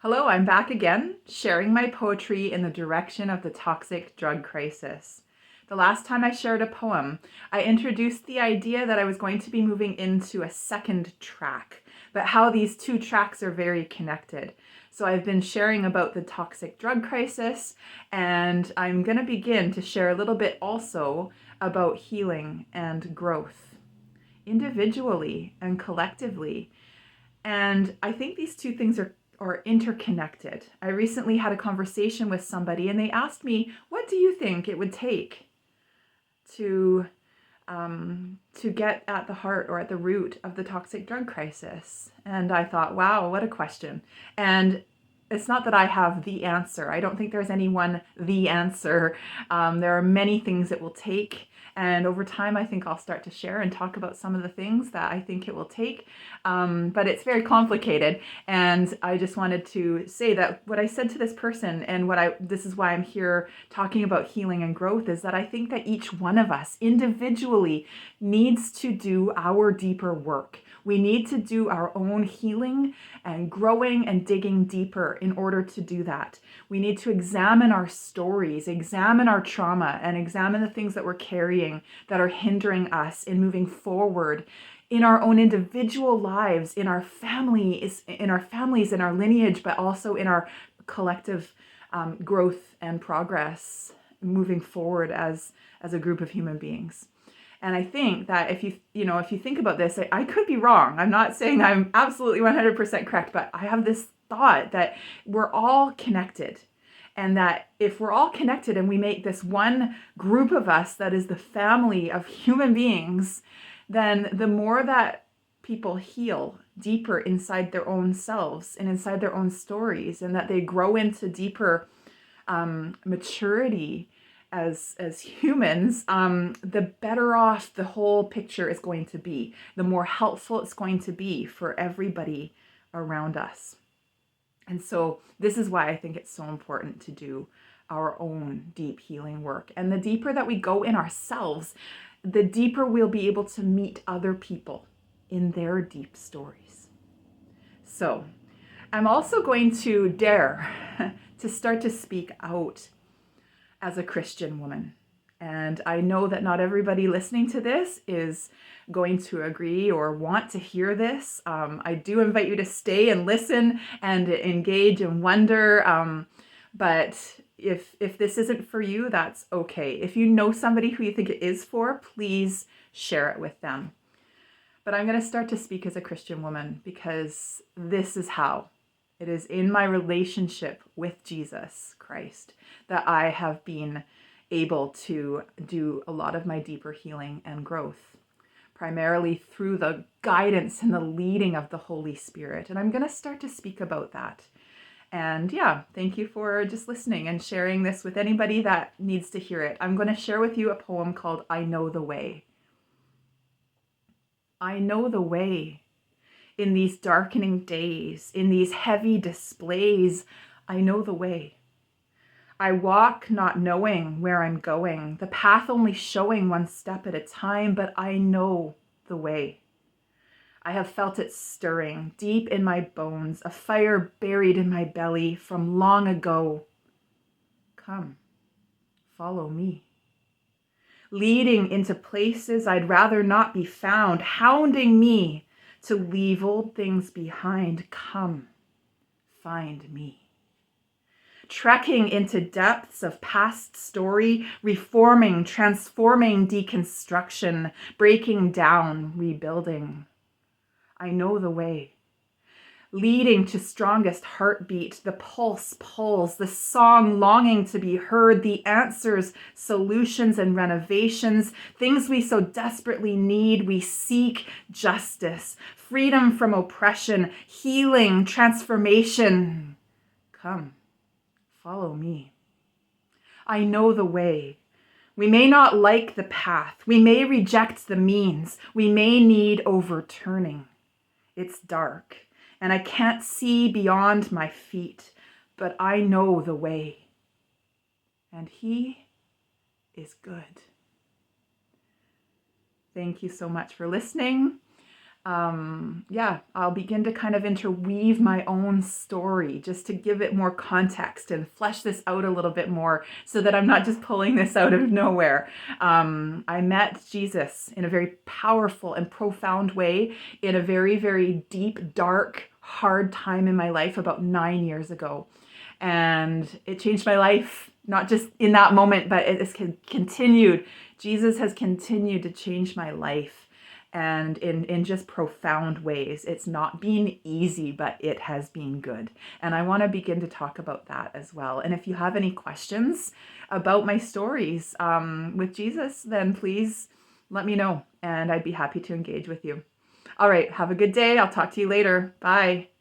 Hello, I'm back again, sharing my poetry in the direction of the toxic drug crisis. The last time I shared a poem, I introduced the idea that I was going to be moving into a second track, but how these two tracks are very connected. So I've been sharing about the toxic drug crisis, and I'm going to begin to share a little bit also about healing and growth, individually and collectively. And I think these two things are interconnected. I recently had a conversation with somebody and they asked me, what do you think it would take to get at the heart or at the root of the toxic drug crisis? And I thought, wow, what a question. And it's not that I have the answer. I don't think there's the answer. There are many things it will take. And over time, I think I'll start to share and talk about some of the things that I think it will take. But it's very complicated. And I just wanted to say that what I said to this person and this is why I'm here talking about healing and growth, is that I think that each one of us individually needs to do our deeper work. We need to do our own healing and growing and digging deeper in order to do that. We need to examine our stories, examine our trauma, and examine the things that we're carrying that are hindering us in moving forward in our own individual lives, in our families, in our lineage, but also in our collective growth and progress moving forward as a group of human beings. And I think that if you think about this, I could be wrong. I'm not saying I'm absolutely 100% correct, but I have this thought that we're all connected. And that if we're all connected and we make this one group of us that is the family of human beings, then the more that people heal deeper inside their own selves and inside their own stories, and that they grow into deeper maturity as humans, the better off the whole picture is going to be, the more helpful it's going to be for everybody around us. And so this is why I think it's so important to do our own deep healing work. And the deeper that we go in ourselves, the deeper we'll be able to meet other people in their deep stories. So I'm also going to dare to start to speak out as a Christian woman. And I know that not everybody listening to this is going to agree or want to hear this. I do invite you to stay and listen and engage and wonder. But if this isn't for you, that's okay. If you know somebody who you think it is for, please share it with them. But I'm going to start to speak as a Christian woman because this is how. It is in my relationship with Jesus Christ that I have been able to do a lot of my deeper healing and growth, primarily through the guidance and the leading of the Holy Spirit. And I'm going to start to speak about that. And yeah, thank you for just listening and sharing this with anybody that needs to hear it. I'm going to share with you a poem called I Know the Way. I know the way. In these darkening days, in these heavy displays, I know the way. I walk not knowing where I'm going, the path only showing one step at a time, but I know the way. I have felt it stirring deep in my bones, a fire buried in my belly from long ago. Come, follow me. Leading into places I'd rather not be found, hounding me to leave old things behind. Come, find me. Trekking into depths of past story, reforming, transforming, deconstruction, breaking down, rebuilding. I know the way. Leading to strongest heartbeat, the pulse pulls, the song longing to be heard, the answers, solutions, and renovations, things we so desperately need. We seek justice, freedom from oppression, healing, transformation. Come, follow me. I know the way. We may not like the path. We may reject the means. We may need overturning. It's dark. And I can't see beyond my feet, but I know the way. And He is good. Thank you so much for listening. I'll begin to kind of interweave my own story just to give it more context and flesh this out a little bit more so that I'm not just pulling this out of nowhere. I met Jesus in a very powerful and profound way in a very, very deep, dark, hard time in my life about 9 years ago. And it changed my life, not just in that moment, but it has continued. Jesus has continued to change my life, and in just profound ways. It's not been easy, but it has been good. And I want to begin to talk about that as well. And if you have any questions about my stories with Jesus, then please let me know, and I'd be happy to engage with you. All right, have a good day. I'll talk to you later. Bye.